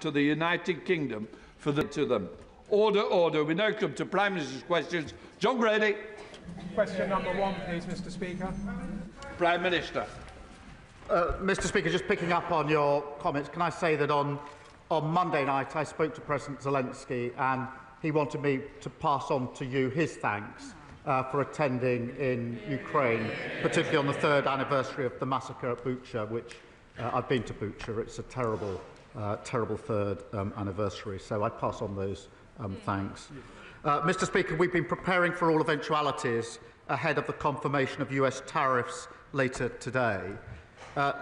to the United Kingdom for them. Order, order. We now come to Prime Minister's questions. John Grady. Question number 1, please, Mr. Speaker. Prime Minister. Mr. Speaker, just picking up on your comments, can I say that on Monday night I spoke to President Zelensky and he wanted me to pass on to you his thanks for attending in Ukraine, particularly on the 3rd anniversary of the massacre at Bucha, which I've been to Bucha. It's a terrible, terrible 3rd anniversary, so I pass on those thanks. Mr. Speaker, we've been preparing for all eventualities ahead of the confirmation of US tariffs later today.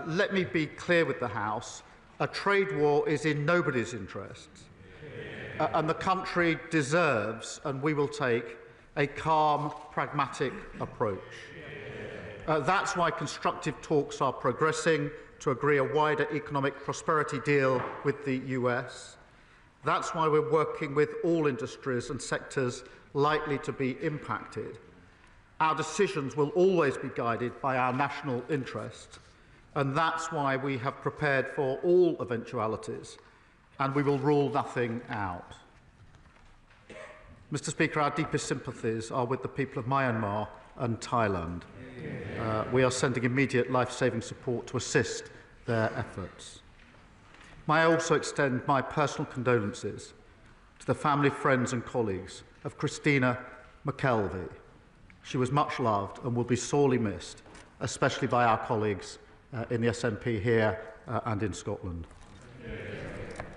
Let me be clear with the House. A trade war is in nobody's interests, and the country deserves, and we will take, a calm, pragmatic approach. That's why constructive talks are progressing to agree a wider economic prosperity deal with the US. That's why we're working with all industries and sectors likely to be impacted. Our decisions will always be guided by our national interest, and that's why we have prepared for all eventualities, and we will rule nothing out. Mr. Speaker, our deepest sympathies are with the people of Myanmar and Thailand. We are sending immediate life-saving support to assist their efforts. May I also extend my personal condolences to the family, friends and colleagues of Christina McKelvey. She was much loved and will be sorely missed, especially by our colleagues in the SNP here and in Scotland.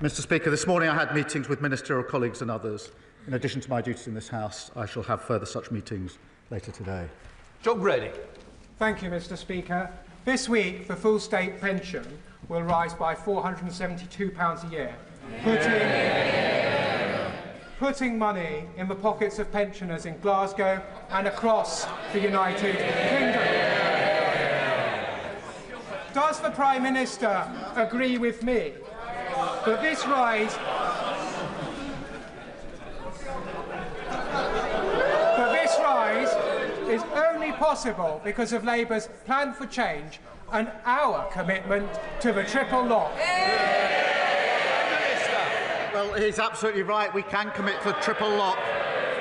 Mr. Speaker, this morning I had meetings with ministerial colleagues and others. In addition to my duties in this House, I shall have further such meetings later today. John Grady. Thank you, Mr. Speaker. This week, the full state pension will rise by £472 a year, putting money in the pockets of pensioners in Glasgow and across the United Kingdom. Does the Prime Minister agree with me that this rise is only possible because of Labour's plan for change and our commitment to the triple lock? Well, he's absolutely right. We can commit to the triple lock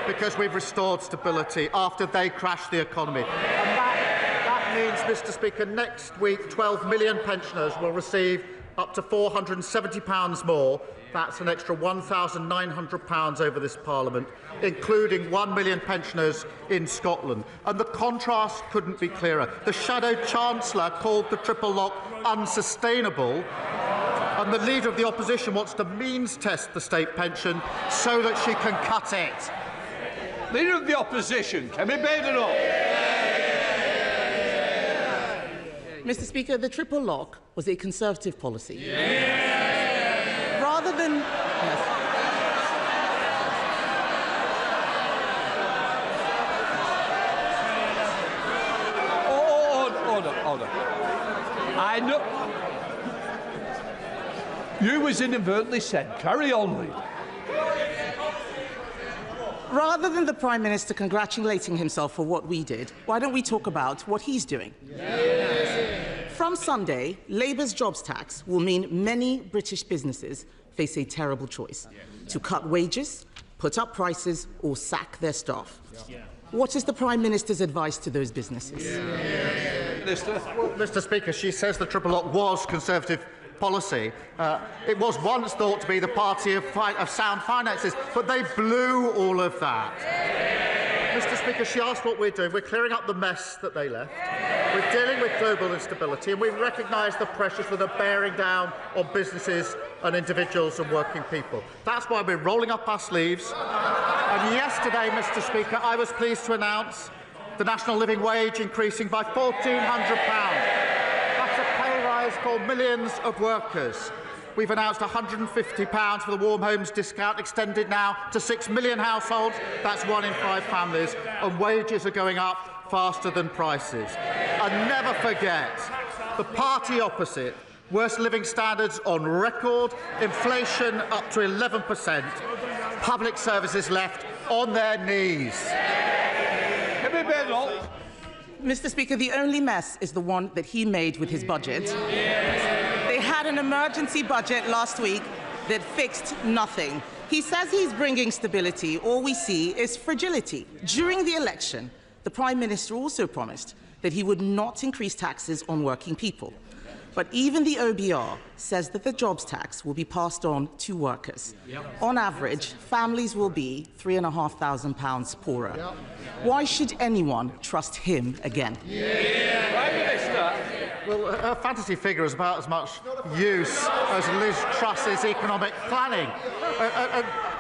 because we've restored stability after they crashed the economy. And that means, Mr. Speaker, next week 12 million pensioners will receive up to £470 more. That's an extra £1,900 over this Parliament, including 1 million pensioners in Scotland. And the contrast couldn't be clearer. The Shadow Chancellor called the triple lock unsustainable, and the Leader of the Opposition wants to means test the state pension so that she can cut it. Leader of the Opposition, can we bear it up? Mr. Speaker, the triple lock was a Conservative policy. Rather than... Order. I know... You was inadvertently said. Carry on, Leader. Rather than the Prime Minister congratulating himself for what we did, why don't we talk about what he's doing? From Sunday, Labour's jobs tax will mean many British businesses face a terrible choice: to cut wages, put up prices or sack their staff. What is the Prime Minister's advice to those businesses? Well, Mr. Speaker, she says the triple lock was Conservative policy. It was once thought to be the party of sound finances, but they blew all of that. Mr. Speaker, she asked what we're doing. We're clearing up the mess that they left. We're dealing with global instability, and we recognise the pressures that are bearing down on businesses and individuals and working people. That's why we're rolling up our sleeves. And yesterday, Mr. Speaker, I was pleased to announce the national living wage increasing by £1,400. For millions of workers. We've announced £150 for the Warm Homes discount, extended now to 6 million households. That's 1 in 5 families. And wages are going up faster than prices. And never forget, the party opposite, worst living standards on record, inflation up to 11%, public services left on their knees. Mr. Speaker, the only mess is the one that he made with his budget. They had an emergency budget last week that fixed nothing. He says he's bringing stability. All we see is fragility. During the election, the Prime Minister also promised that he would not increase taxes on working people. But even the OBR says that the jobs tax will be passed on to workers. On average, families will be £3,500 poorer. Why should anyone trust him again? Prime Minister. Well, her fantasy figure is about as much use as Liz Truss's economic planning.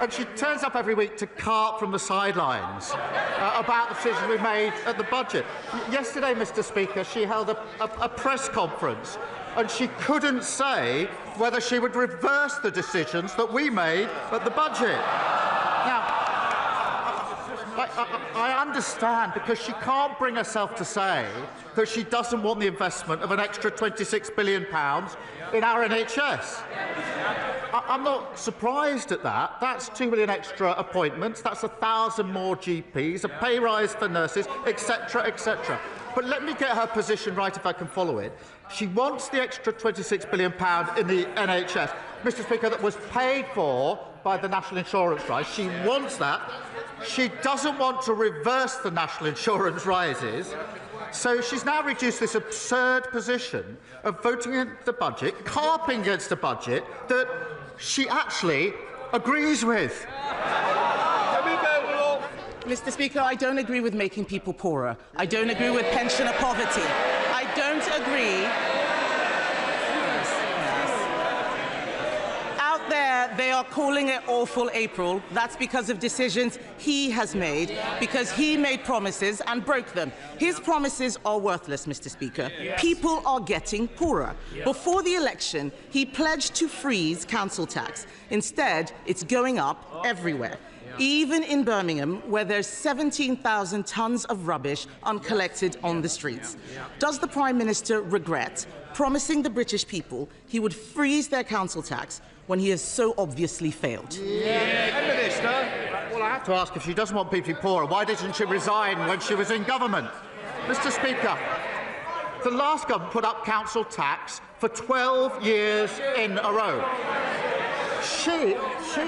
And she turns up every week to carp from the sidelines about the decisions we made at the budget. Yesterday, Mr. Speaker, she held a press conference and she couldn't say whether she would reverse the decisions that we made at the budget. Now, I understand, because she can't bring herself to say that she doesn't want the investment of an extra £26 billion in our NHS. I'm not surprised at that. That's 2 million extra appointments, that's 1,000 more GPs, a pay rise for nurses, etc., etc. But let me get her position right if I can follow it. She wants the extra £26 billion in the NHS, Mr. Speaker, that was paid for by the national insurance rise. She wants that. She doesn't want to reverse the national insurance rises. So she's now reduced this absurd position of voting in the budget, carping against a budget that she actually agrees with. Mr. Speaker, I don't agree with making people poorer. I don't agree with pensioner poverty. I don't agree. Out there, they are calling it awful April. That's because of decisions he has made, because he made promises and broke them. His promises are worthless, Mr. Speaker. People are getting poorer. Before the election, he pledged to freeze council tax. Instead, it's going up everywhere. Even in Birmingham, where there's 17,000 tonnes of rubbish uncollected on the streets. Does the Prime Minister regret promising the British people he would freeze their council tax when he has so obviously failed? Prime Minister. Well, I have to ask, if she doesn't want people to be poorer, why didn't she resign when she was in government? Mr. Speaker, the last government put up council tax for 12 years in a row. She,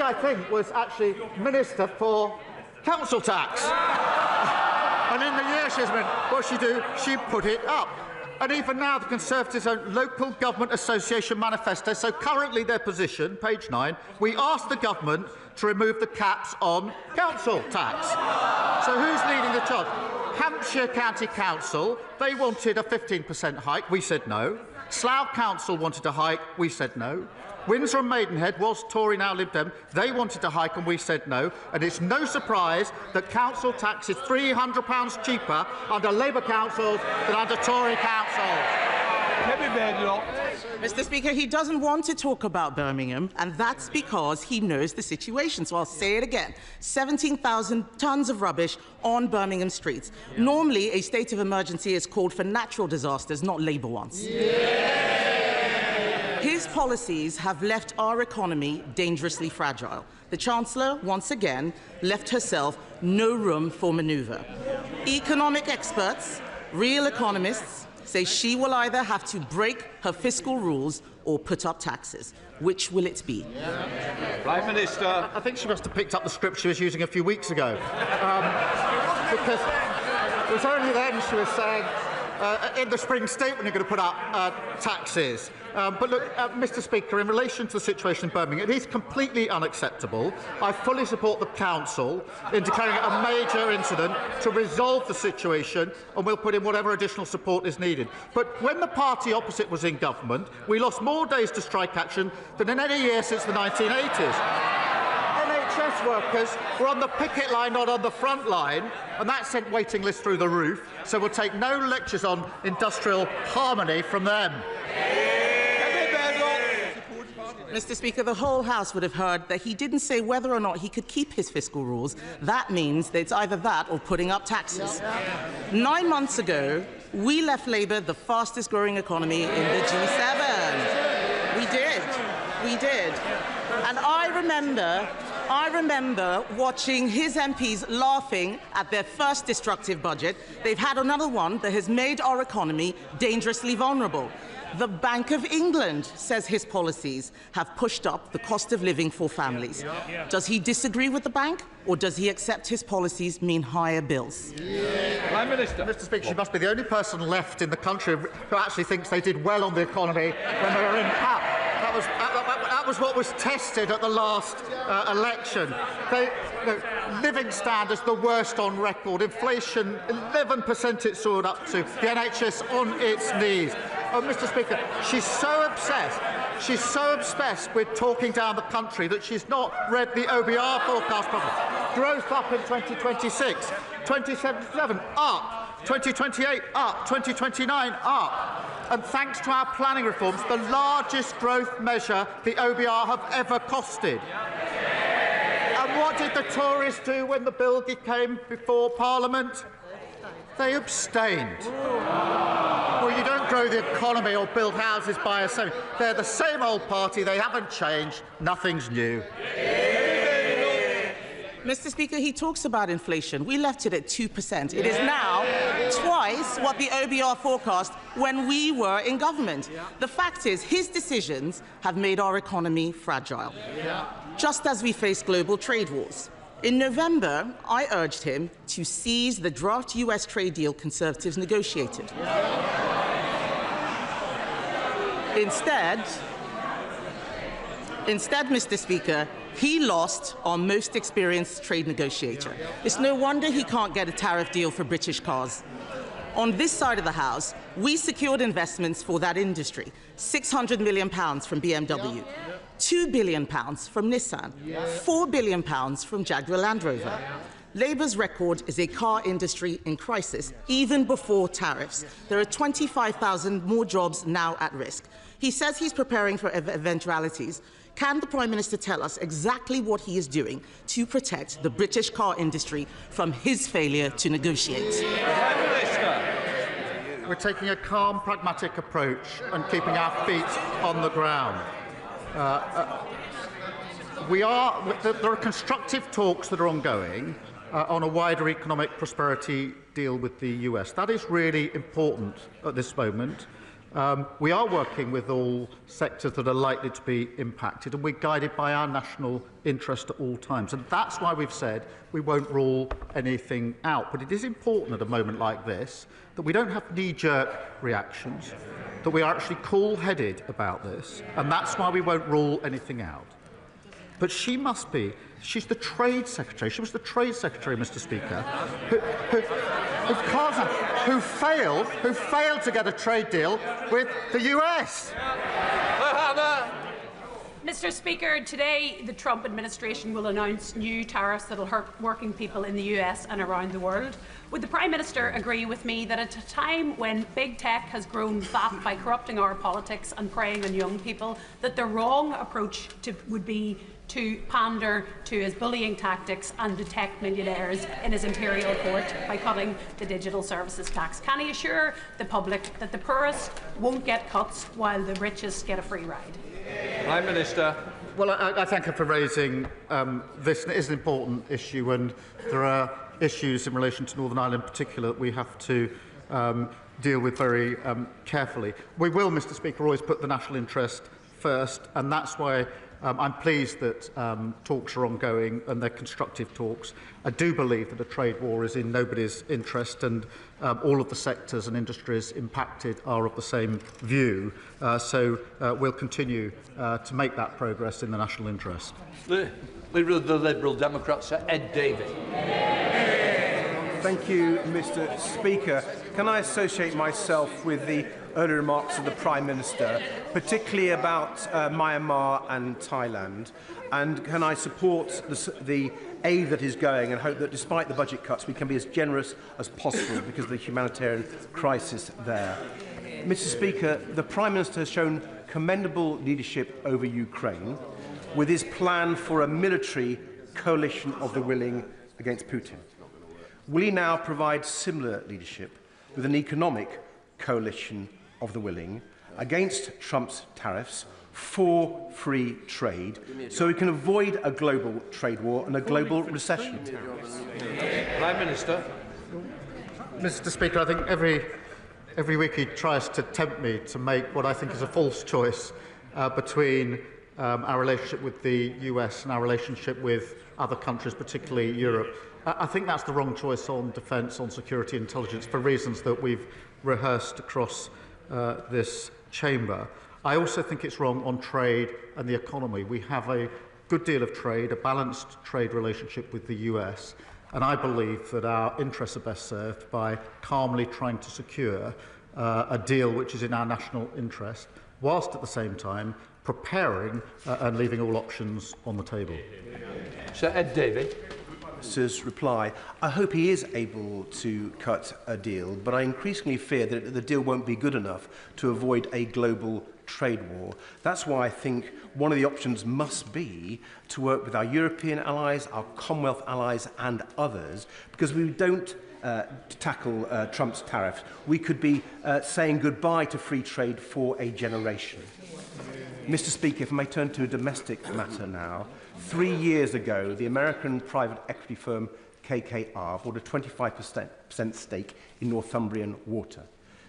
I think, was actually Minister for Council Tax. And in the year she's been, what she do? She put it up. And even now, the Conservatives' own Local Government Association manifesto, so currently their position, page 9, we asked the government to remove the caps on council tax. So who's leading the charge? Hampshire County Council, they wanted a 15% hike, we said no. Slough Council wanted a hike, we said no. Windsor and Maidenhead was Tory, now Lib Dem. They wanted to hike and we said no. And it's no surprise that council tax is £300 cheaper under Labour councils than under Tory councils. Mr. Speaker, he doesn't want to talk about Birmingham, and that's because he knows the situation. So I'll say it again. 17,000 tonnes of rubbish on Birmingham streets. Normally, a state of emergency is called for natural disasters, not Labour ones. His policies have left our economy dangerously fragile. The Chancellor, once again, left herself no room for manoeuvre. Economic experts, real economists, say she will either have to break her fiscal rules or put up taxes. Which will it be? Prime Minister. I think she must have picked up the script she was using a few weeks ago. Because it was only then she was saying, in the spring statement, you're going to put up taxes. But look, Mr. Speaker, in relation to the situation in Birmingham, it is completely unacceptable. I fully support the Council in declaring it a major incident to resolve the situation, and we'll put in whatever additional support is needed. But when the party opposite was in government, we lost more days to strike action than in any year since the 1980s. NHS workers were on the picket line, not on the front line, and that sent waiting lists through the roof, so we'll take no lectures on industrial harmony from them. Mr. Speaker, the whole House would have heard that he didn't say whether or not he could keep his fiscal rules. That means that it's either that or putting up taxes. 9 months ago, we left Labour the fastest growing economy in the G7. We did. And I remember I remember watching his MPs laughing at their first destructive budget. They've had another one that has made our economy dangerously vulnerable. The Bank of England says his policies have pushed up the cost of living for families. Does he disagree with the bank, or does he accept his policies mean higher bills? Prime Minister. Mr. Speaker, she must be the only person left in the country who actually thinks they did well on the economy when they were in power. That was what was tested at the last election. Living standards, the worst on record. Inflation, 11% it soared up to. The NHS on its knees. Oh, Mr. Speaker, she's so obsessed with talking down the country that she's not read the OBR forecast properly. Growth up in 2026, 2077 up, 2028 up, 2029 up. And thanks to our planning reforms, the largest growth measure the OBR have ever costed. And what did the Tories do when the bill came before Parliament? They abstained. Well, you don't grow the economy or build houses by yourself. They're the same old party. They haven't changed. Nothing's new. Mr. Speaker, he talks about inflation. We left it at 2%. It is now twice what the OBR forecast when we were in government. The fact is, his decisions have made our economy fragile, just as we face global trade wars. In November, I urged him to seize the draft US trade deal Conservatives negotiated. Instead, Mr. Speaker, he lost our most experienced trade negotiator. It's no wonder he can't get a tariff deal for British cars. On this side of the House, we secured investments for that industry, £600 million from BMW, £2 billion from Nissan, £4 billion from Jaguar Land Rover. Labour's record is a car industry in crisis, even before tariffs. There are 25,000 more jobs now at risk. He says he's preparing for eventualities. Can the Prime Minister tell us exactly what he is doing to protect the British car industry from his failure to negotiate? Prime Minister. We're taking a calm, pragmatic approach and keeping our feet on the ground. There are constructive talks that are ongoing on a wider economic prosperity deal with the US. That is really important at this moment. We are working with all sectors that are likely to be impacted, and we're guided by our national interest at all times. And that's why we've said we won't rule anything out. But it is important at a moment like this that we don't have knee-jerk reactions, that we are actually cool-headed about this, and that's why we won't rule anything out. But she's the Trade Secretary. She was the Trade Secretary, Mr. Speaker, who failed to get a trade deal with the US. Mr. Speaker, today the Trump administration will announce new tariffs that will hurt working people in the US and around the world. Would the Prime Minister agree with me that at a time when big tech has grown fat by corrupting our politics and preying on young people, that the wrong approach would be to pander to his bullying tactics and detect millionaires in his imperial court by cutting the digital services tax? Can he assure the public that the poorest won't get cuts while the richest get a free ride? Prime Minister. Well, I thank her for raising this. It is an important issue, and there are issues in relation to Northern Ireland in particular that we have to deal with very carefully. We will, Mr. Speaker, always put the national interest first, and that's why I'm pleased that talks are ongoing and they're constructive talks. I do believe that a trade war is in nobody's interest, and all of the sectors and industries impacted are of the same view. So we'll continue to make that progress in the national interest. The Leader of the Liberal Democrats, Sir Ed Davey. Thank you, Mr. Speaker. Can I associate myself with the earlier remarks of the Prime Minister, particularly about Myanmar and Thailand? And can I support the aid that is going, and hope that despite the budget cuts we can be as generous as possible because of the humanitarian crisis there? Mr. Speaker, the Prime Minister has shown commendable leadership over Ukraine with his plan for a military coalition of the willing against Putin. Will he now provide similar leadership with an economic coalition of the willing against Trump's tariffs for free trade so we can avoid a global trade war and a global recession? Prime Minister. Mr. Speaker, I think every week he tries to tempt me to make what I think is a false choice between our relationship with the US and our relationship with other countries, particularly Europe. I think that's the wrong choice on defence, on security and intelligence, for reasons that we've rehearsed across this chamber. I also think it's wrong on trade and the economy. We have a good deal of trade, a balanced trade relationship with the US, and I believe that our interests are best served by calmly trying to secure a deal which is in our national interest, whilst at the same time preparing and leaving all options on the table. Sir Ed Davey. Minister's reply. I hope he is able to cut a deal, but I increasingly fear that the deal won't be good enough to avoid a global trade war. That's why I think one of the options must be to work with our European allies, our Commonwealth allies and others, because we don't tackle Trump's tariffs. We could be saying goodbye to free trade for a generation. Mr. Speaker, if I may turn to a domestic matter now. 3 years ago, the American private equity firm KKR bought a 25% stake in Northumbrian Water.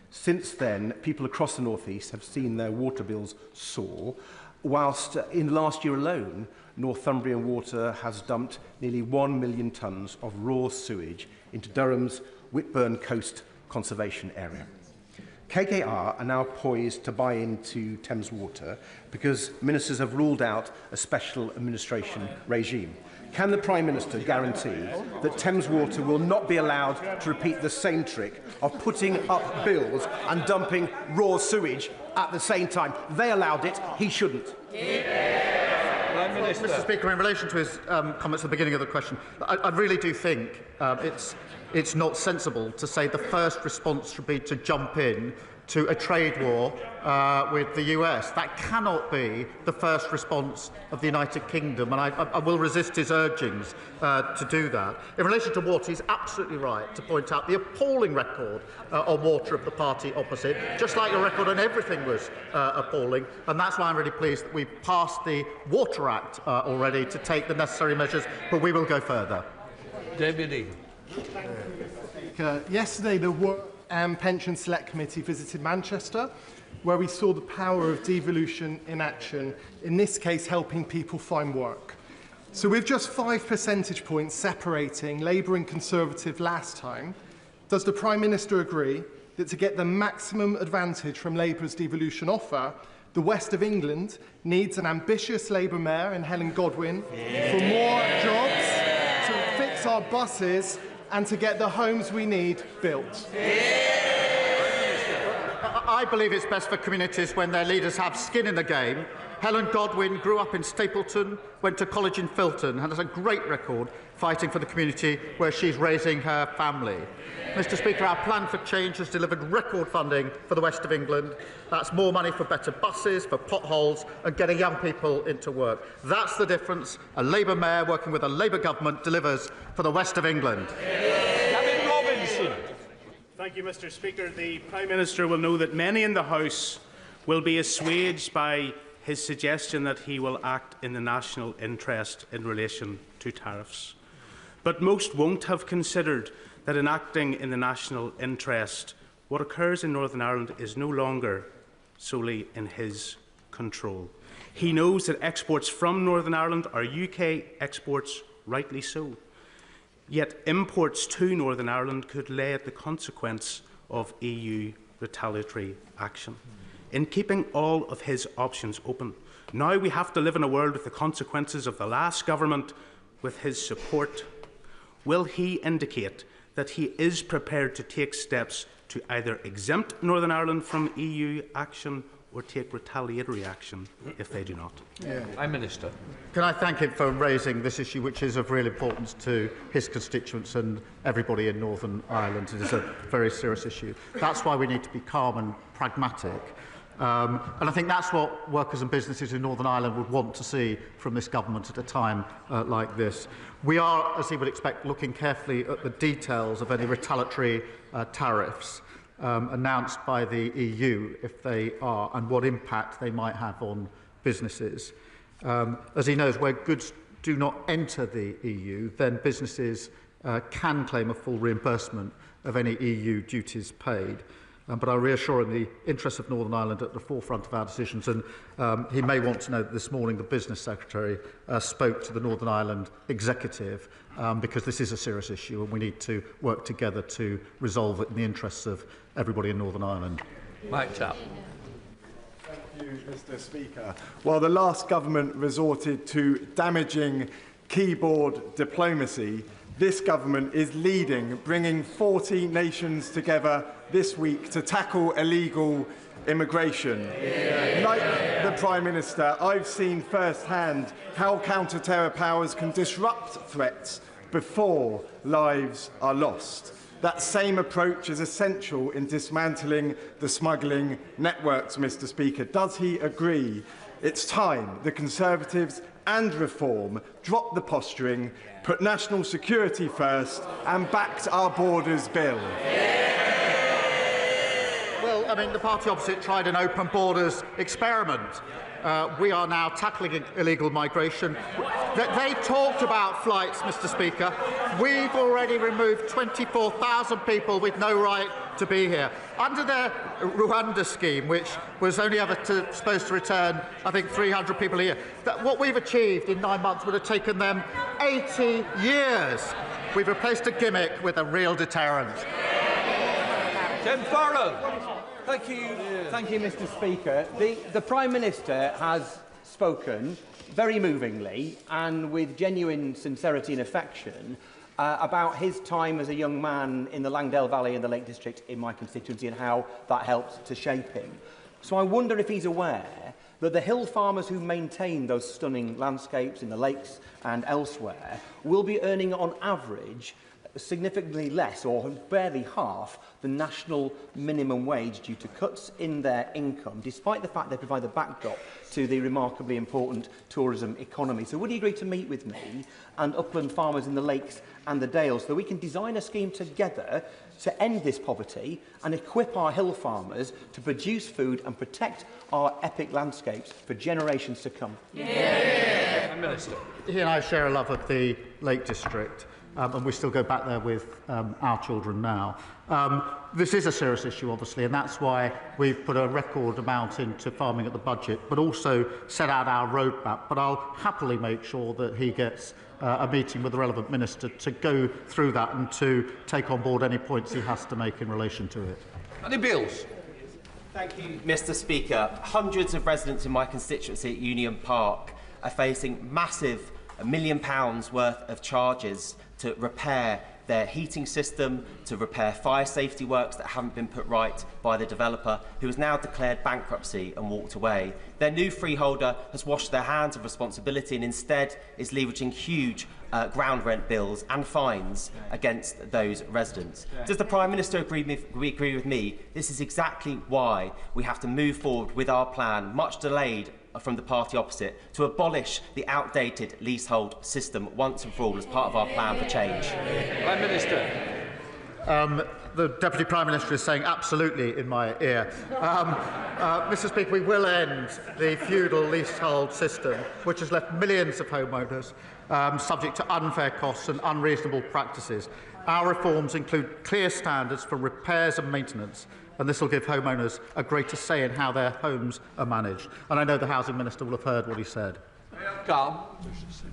Since then, people across the North East have seen their water bills soar, whilst in last year alone, Northumbrian Water has dumped nearly 1 million tonnes of raw sewage into Durham's Whitburn Coast Conservation Area. KKR are now poised to buy into Thames Water because ministers have ruled out a special administration regime. Can the Prime Minister guarantee that Thames Water will not be allowed to repeat the same trick of putting up bills and dumping raw sewage at the same time? They allowed it, he shouldn't. Mr. Speaker, in relation to his comments at the beginning of the question, I really do think it's not sensible to say the first response should be to jump in to a trade war with the US. That cannot be the first response of the United Kingdom, and I will resist his urgings to do that. In relation to water, he's absolutely right to point out the appalling record on water of the party opposite, just like the record on everything was appalling, and that's why I'm really pleased that we've passed the Water Act already to take the necessary measures, but we will go further. David Egan. Yesterday, the Work and Pension Select Committee visited Manchester, where we saw the power of devolution in action, in this case helping people find work. So with just 5 percentage points separating Labour and Conservative last time, does the Prime Minister agree that to get the maximum advantage from Labour's devolution offer, the West of England needs an ambitious Labour mayor in Helen Godwin for more jobs, to fix our buses and to get the homes we need built? I believe it's best for communities when their leaders have skin in the game. Helen Godwin grew up in Stapleton, went to college in Filton, and has a great record fighting for the community where she's raising her family. Mr. Speaker, our plan for change has delivered record funding for the West of England. That's more money for better buses, for potholes, and getting young people into work. That's the difference a Labour mayor working with a Labour government delivers for the West of England. Gavin Robinson. Thank you, Mr. Speaker. The Prime Minister will know that many in the House will be assuaged by his suggestion that he will act in the national interest in relation to tariffs. But most won't have considered that in acting in the national interest, what occurs in Northern Ireland is no longer solely in his control. He knows that exports from Northern Ireland are UK exports, rightly so. Yet imports to Northern Ireland could lay at the consequence of EU retaliatory action. In keeping all of his options open, now we have to live in a world with the consequences of the last government with his support. Will he indicate that he is prepared to take steps to either exempt Northern Ireland from EU action or take retaliatory action if they do not? Prime Minister. Can I thank him for raising this issue, which is of real importance to his constituents and everybody in Northern Ireland. It is a very serious issue. That's why we need to be calm and pragmatic. And I think that's what workers and businesses in Northern Ireland would want to see from this government at a time like this. We are, as he would expect, looking carefully at the details of any retaliatory tariffs announced by the EU, if they are, and what impact they might have on businesses. As he knows, where goods do not enter the EU, then businesses can claim a full reimbursement of any EU duties paid. But I reassure him the interests of Northern Ireland at the forefront of our decisions, and he may want to know that this morning the Business Secretary spoke to the Northern Ireland Executive because this is a serious issue and we need to work together to resolve it in the interests of everybody in Northern Ireland. Mike Tapp. Thank you, Mr. Speaker. While the last government resorted to damaging keyboard diplomacy, this government is leading, bringing 40 nations together this week to tackle illegal immigration. Like the Prime Minister, I've seen firsthand how counter-terror powers can disrupt threats before lives are lost. That same approach is essential in dismantling the smuggling networks, Mr. Speaker. Does he agree? It's time the Conservatives and Reform dropped the posturing, put national security first and backed our borders bill. Well, I mean, the party opposite tried an open borders experiment. We are now tackling illegal migration. They talked about flights, Mr. Speaker. We've already removed 24,000 people with no right to be here. Under their Rwanda scheme, which was only ever supposed to return, I think, 300 people a year, what we've achieved in 9 months would have taken them 80 years. We've replaced a gimmick with a real deterrent. Tim Farrell. Thank you, Mr. Speaker. The Prime Minister has spoken very movingly and with genuine sincerity and affection about his time as a young man in the Langdale Valley in the Lake District in my constituency and how that helped to shape him. So I wonder if he's aware that the hill farmers who maintain those stunning landscapes in the lakes and elsewhere will be earning on average significantly less or barely half the national minimum wage due to cuts in their income, despite the fact they provide the backdrop to the remarkably important tourism economy. So would you agree to meet with me and upland farmers in the lakes and the dales so that we can design a scheme together to end this poverty and equip our hill farmers to produce food and protect our epic landscapes for generations to come? Yeah. Minister. He and I share a love of the Lake District. And we still go back there with our children now. This is a serious issue, obviously, and that's why we've put a record amount into farming at the budget, but also set out our roadmap. But I'll happily make sure that he gets a meeting with the relevant minister to go through that and to take on board any points he has to make in relation to it. Any bills? Thank you, Mr. Speaker. Hundreds of residents in my constituency at Union Park are facing massive £1 million worth of charges to repair their heating system, to repair fire safety works that haven't been put right by the developer, who has now declared bankruptcy and walked away. Their new freeholder has washed their hands of responsibility and instead is leveraging huge ground rent bills and fines against those residents. Does the Prime Minister agree with me? This is exactly why we have to move forward with our plan, much delayed from the party opposite, to abolish the outdated leasehold system once and for all as part of our plan for change. Prime Minister. The Deputy Prime Minister is saying absolutely in my ear. Mr. Speaker, we will end the feudal leasehold system, which has left millions of homeowners subject to unfair costs and unreasonable practices. Our reforms include clear standards for repairs and maintenance, and this will give homeowners a greater say in how their homes are managed. And I know the Housing Minister will have heard what he said.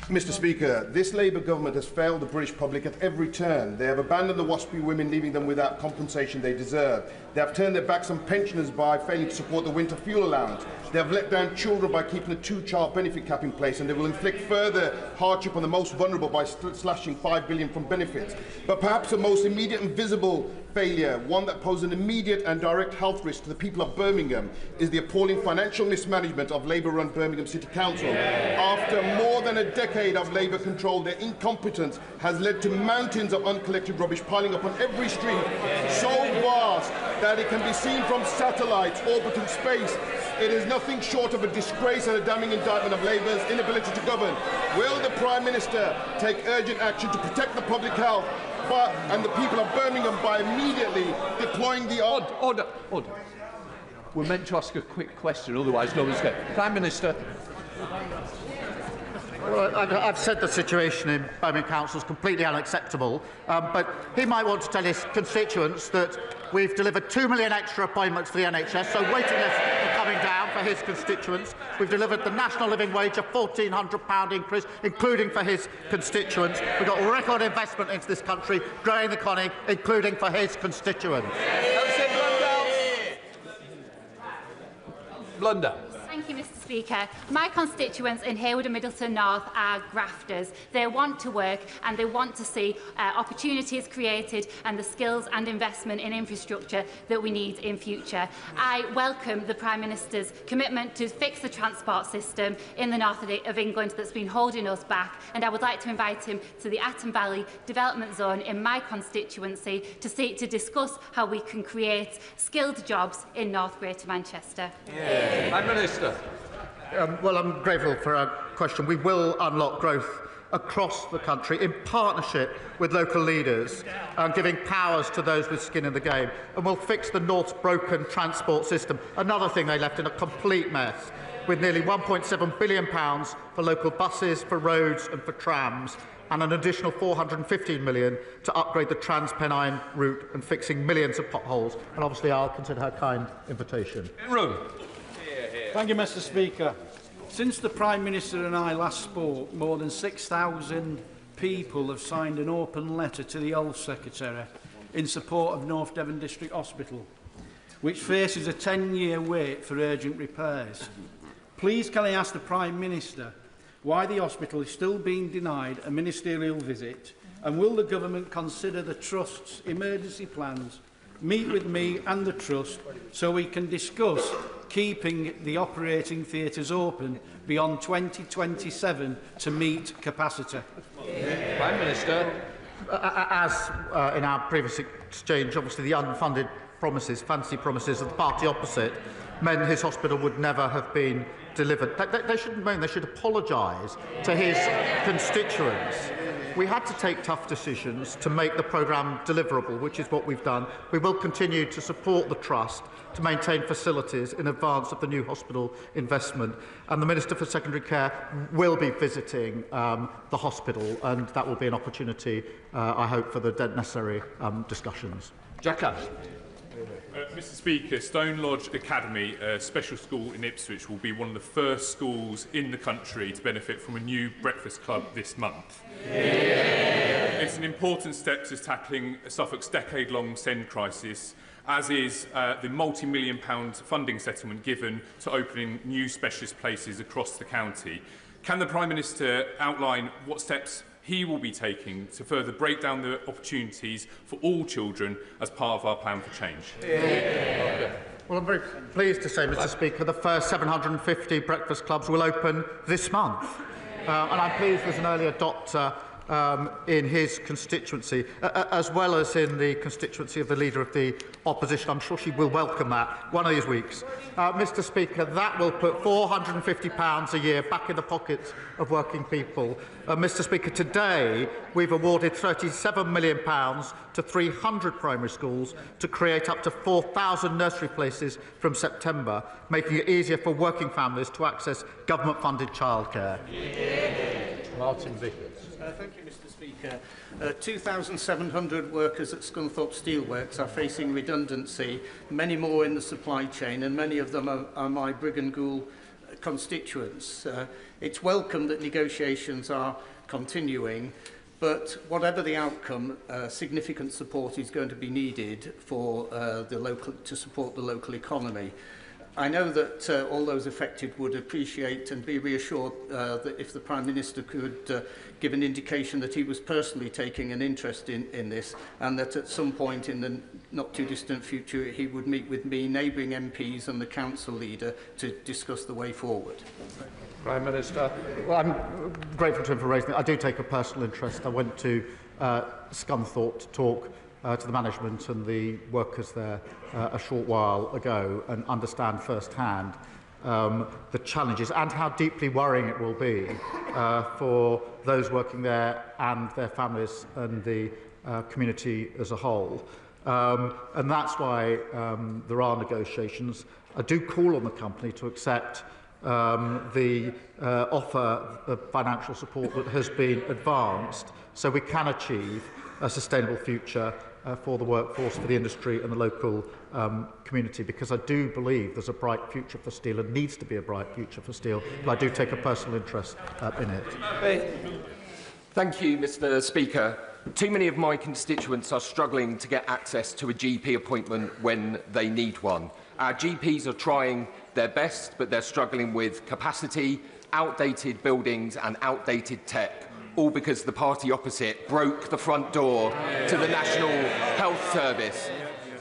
Mr. Speaker, this Labour government has failed the British public at every turn. They have abandoned the WASPy women, leaving them without compensation they deserve. They have turned their backs on pensioners by failing to support the winter fuel allowance. They have let down children by keeping a two-child benefit cap in place, and they will inflict further hardship on the most vulnerable by slashing £5 billion from benefits. But perhaps the most immediate and visible failure, one that poses an immediate and direct health risk to the people of Birmingham, is the appalling financial mismanagement of Labour-run Birmingham City Council. After more than a decade of Labour control, their incompetence has led to mountains of uncollected rubbish piling up on every street, so vast that it can be seen from satellites orbiting space. It is nothing short of a disgrace and a damning indictment of Labour's inability to govern. Will the Prime Minister take urgent action to protect the public health and the people of Birmingham by immediately deploying the... Order. We're meant to ask a quick question, otherwise no one's going. Prime Minister. Well, I've said the situation in Birmingham Council is completely unacceptable, but he might want to tell his constituents that we've delivered 2 million extra appointments for the NHS, so waiting lists are coming down for his constituents. We've delivered the national living wage, a £1,400 increase, including for his constituents. We've got record investment into this country, growing the economy, including for his constituents. Blunder. Thank you, Mr. Speaker. My constituents in Harewood and Middleton North are grafters. They want to work and they want to see opportunities created and the skills and investment in infrastructure that we need in future. I welcome the Prime Minister's commitment to fix the transport system in the north of England that's been holding us back, and I would like to invite him to the Atom Valley Development Zone in my constituency to discuss how we can create skilled jobs in North Greater Manchester. Yeah. Prime Minister. Well, I'm grateful for our question. We will unlock growth across the country in partnership with local leaders and giving powers to those with skin in the game. And we'll fix the North's broken transport system, another thing they left in a complete mess, with nearly £1.7 billion for local buses, for roads and for trams, and an additional £415 million to upgrade the Trans-Pennine route and fixing millions of potholes. And obviously I'll consider her kind invitation. In room. Thank you, Mr. Speaker. Since the Prime Minister and I last spoke, more than 6,000 people have signed an open letter to the Health Secretary in support of North Devon District Hospital, which faces a 10-year wait for urgent repairs. Please can I ask the Prime Minister why the hospital is still being denied a ministerial visit, and will the government consider the Trust's emergency plans, meet with me and the Trust so we can discuss keeping the operating theatres open beyond 2027 to meet capacity? Prime Minister. As in our previous exchange, obviously the unfunded promises, fancy promises of the party opposite, meant his hospital would never have been delivered. They shouldn't moan, they should apologise to his constituents. We had to take tough decisions to make the programme deliverable, which is what we've done. We will continue to support the Trust to maintain facilities in advance of the new hospital investment. And the Minister for Secondary Care will be visiting the hospital, and that will be an opportunity, I hope, for the necessary discussions. Jack Mr. Speaker, Stone Lodge Academy, a special school in Ipswich, will be one of the first schools in the country to benefit from a new breakfast club this month. Yeah. It's an important step to tackling Suffolk's decade-long SEND crisis, as is the multi-million-pound funding settlement given to opening new specialist places across the county. Can the Prime Minister outline what steps he will be taking to further break down the opportunities for all children as part of our plan for change? Yeah. Well, I'm very pleased to say, Mr. Speaker, the first 750 breakfast clubs will open this month. And I'm pleased there's an early adopter in his constituency, as well as in the constituency of the Leader of the Opposition. I'm sure she will welcome that one of these weeks. Mr. Speaker, that will put £450 a year back in the pockets of working people. Mr. Speaker, today we've awarded £37 million to 300 primary schools to create up to 4,000 nursery places from September, making it easier for working families to access government-funded childcare. Yeah. Martin Vickers. Thank you, Mr. Speaker. 2,700 workers at Scunthorpe Steelworks are facing redundancy, many more in the supply chain, and many of them are my Brigg & Gould constituents. It's welcome that negotiations are continuing, but whatever the outcome, significant support is going to be needed for to support the local economy. I know that all those affected would appreciate and be reassured that if the Prime Minister could give an indication that he was personally taking an interest in this, and that at some point in the not too distant future he would meet with me, neighbouring MPs and the council leader to discuss the way forward. Prime Minister. Well, I'm grateful to him for raising it. I do take a personal interest. I went to Scunthorpe to talk to the management and the workers there a short while ago and understand firsthand the challenges and how deeply worrying it will be for those working there and their families and the community as a whole. And that's why there are negotiations. I do call on the company to accept the offer of financial support that has been advanced so we can achieve a sustainable future for the workforce, for the industry and the local community, because I do believe there's a bright future for steel and needs to be a bright future for steel, but I do take a personal interest in it. Thank you, Mr. Speaker. Too many of my constituents are struggling to get access to a GP appointment when they need one. Our GPs are trying their best, but they're struggling with capacity, outdated buildings and outdated tech, all because the party opposite broke the front door to the National Health Service.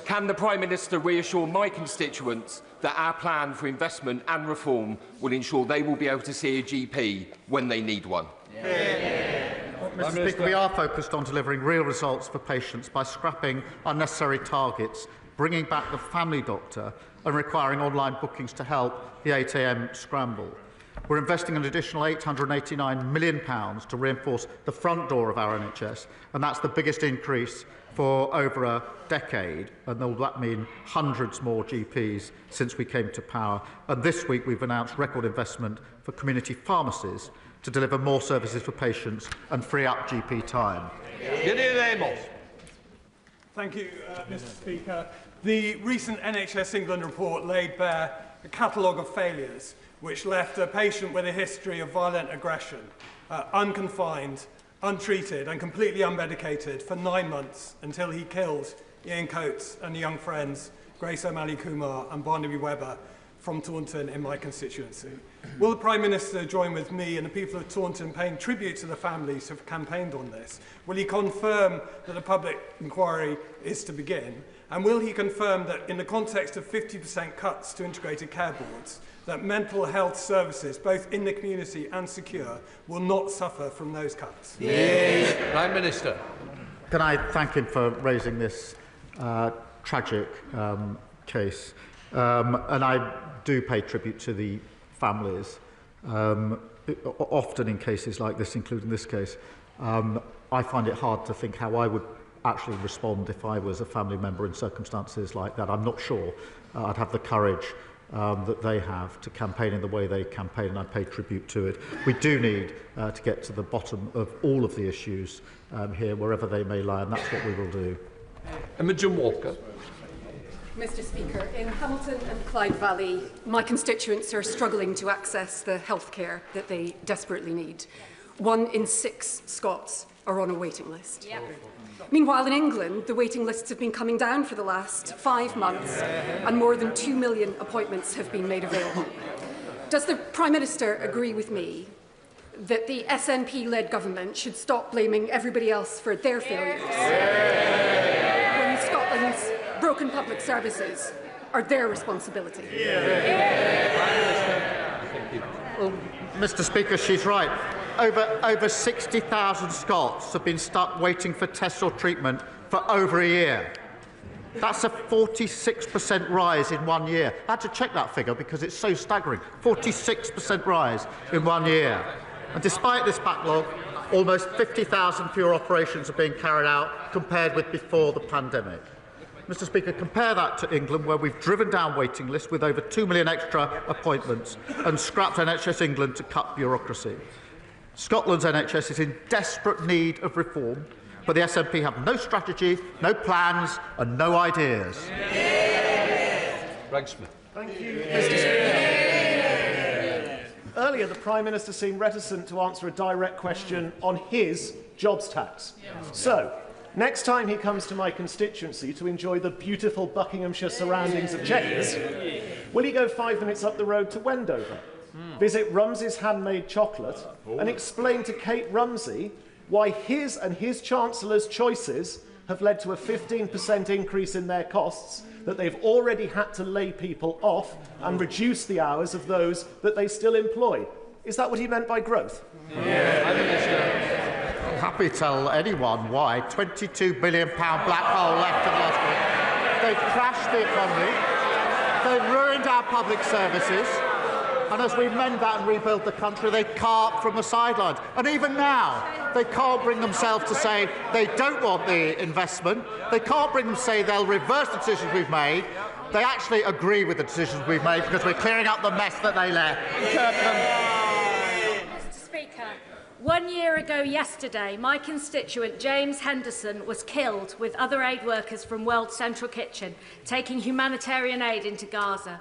Can the Prime Minister reassure my constituents that our plan for investment and reform will ensure they will be able to see a GP when they need one? Mr. Speaker, we are focused on delivering real results for patients by scrapping unnecessary targets, bringing back the family doctor and requiring online bookings to help the 8 a.m. scramble. We're investing an additional £889 million to reinforce the front door of our NHS, and that's the biggest increase for over a decade, and will that mean hundreds more GPs since we came to power. And this week we've announced record investment for community pharmacies to deliver more services for patients and free up GP time. Thank you, Mr. Speaker. The recent NHS England report laid bare a catalogue of failures which left a patient with a history of violent aggression, unconfined, untreated and completely unmedicated for 9 months until he killed Ian Coates and young friends Grace O'Malley Kumar and Barnaby Webber from Taunton in my constituency. Will the Prime Minister join with me and the people of Taunton paying tribute to the families who have campaigned on this? Will he confirm that a public inquiry is to begin? And will he confirm that in the context of 50% cuts to integrated care boards, that mental health services, both in the community and secure, will not suffer from those cuts? Prime Minister. Can I thank him for raising this tragic case? And I do pay tribute to the families, often in cases like this, including this case. I find it hard to think how I would actually respond if I was a family member in circumstances like that. I'm not sure I'd have the courage that they have to campaign in the way they campaign, and I pay tribute to it. We do need to get to the bottom of all of the issues here, wherever they may lie, and that's what we will do. Imogen Walker. Mr. Speaker, in Hamilton and Clyde Valley, my constituents are struggling to access the healthcare that they desperately need. 1 in 6 Scots are on a waiting list. Yep. Meanwhile, in England, the waiting lists have been coming down for the last 5 months, and more than 2 million appointments have been made available. Does the Prime Minister agree with me that the SNP-led government should stop blaming everybody else for their failures, when Scotland's broken public services are their responsibility? Well, Mr. Speaker, she's right. Over 60,000 Scots have been stuck waiting for tests or treatment for over a year. That's a 46% rise in 1 year. I had to check that figure because it's so staggering. 46% rise in 1 year. And despite this backlog, almost 50,000 fewer operations are being carried out compared with before the pandemic. Mr. Speaker, compare that to England, where we've driven down waiting lists with over 2 million extra appointments and scrapped NHS England to cut bureaucracy. Scotland's NHS is in desperate need of reform, but the SNP have no strategy, no plans and no ideas. Greg Smith. Thank you, Mr. Speaker. Earlier, the Prime Minister seemed reticent to answer a direct question on his jobs tax. So, next time he comes to my constituency to enjoy the beautiful Buckinghamshire surroundings of Chequers, will he go 5 minutes up the road to Wendover, visit Rumsey's handmade chocolate, and explain to Kate Rumsey why his and his Chancellor's choices have led to a 15% increase in their costs, that they've already had to lay people off and reduce the hours of those that they still employ? Is that what he meant by growth? I'm happy to tell anyone why. £22 billion black hole left in last week. They've crashed the economy. They've ruined our public services. And as we mend that and rebuild the country, they carp from the sidelines. And even now, they can't bring themselves to say they don't want the investment. They can't bring them to say they'll reverse the decisions we've made. They actually agree with the decisions we've made because we're clearing up the mess that they left. Mr. Speaker, 1 year ago yesterday, my constituent James Henderson was killed with other aid workers from World Central Kitchen, taking humanitarian aid into Gaza.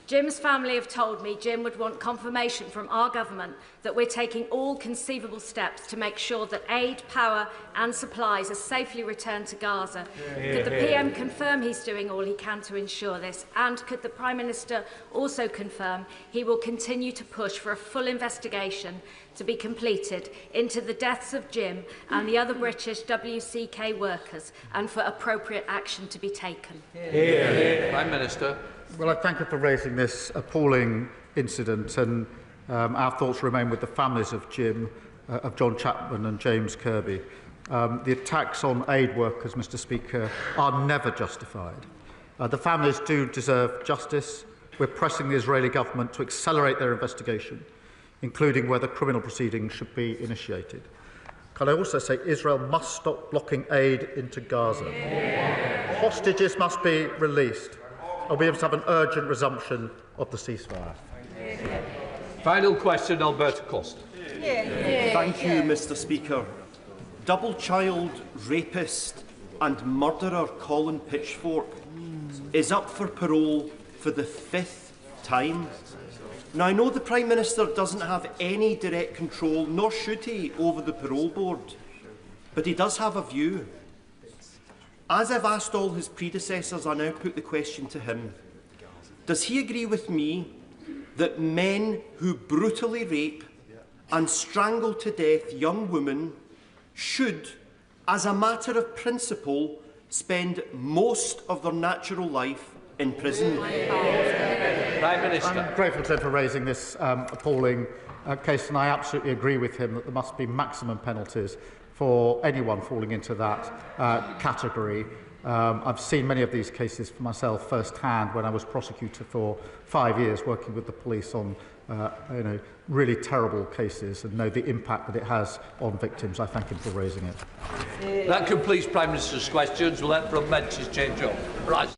Jim's family have told me Jim would want confirmation from our government that we're taking all conceivable steps to make sure that aid, power and supplies are safely returned to Gaza. Could the PM confirm he's doing all he can to ensure this? And could the Prime Minister also confirm he will continue to push for a full investigation to be completed into the deaths of Jim and the other British WCK workers, and for appropriate action to be taken? Prime Minister. Well, I thank you for raising this appalling incident, and our thoughts remain with the families of Jim, of John Chapman and James Kirby. The attacks on aid workers, Mr. Speaker, are never justified. The families do deserve justice. We're pressing the Israeli government to accelerate their investigation, including whether criminal proceedings should be initiated. Can I also say Israel must stop blocking aid into Gaza? Hostages must be released. I'll be able to have an urgent resumption of the ceasefire. Final question, Alberta Costa. Thank you, Mr. Speaker. Double child rapist and murderer Colin Pitchfork is up for parole for the 5th time. Now, I know the Prime Minister doesn't have any direct control, nor should he, over the parole board, but he does have a view. As I've asked all his predecessors, I now put the question to him. Does he agree with me that men who brutally rape and strangle to death young women should, as a matter of principle, spend most of their natural life in prison? Prime Minister. I'm grateful to him for raising this appalling case, and I absolutely agree with him that there must be maximum penalties for anyone falling into that category. I've seen many of these cases for myself firsthand when I was prosecutor for 5 years working with the police on really terrible cases, and know the impact that it has on victims. I thank him for raising it. That completes Prime Minister's questions. We'll let from benches change up. Right.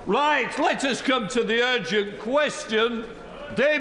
Right, let us come to the urgent question. David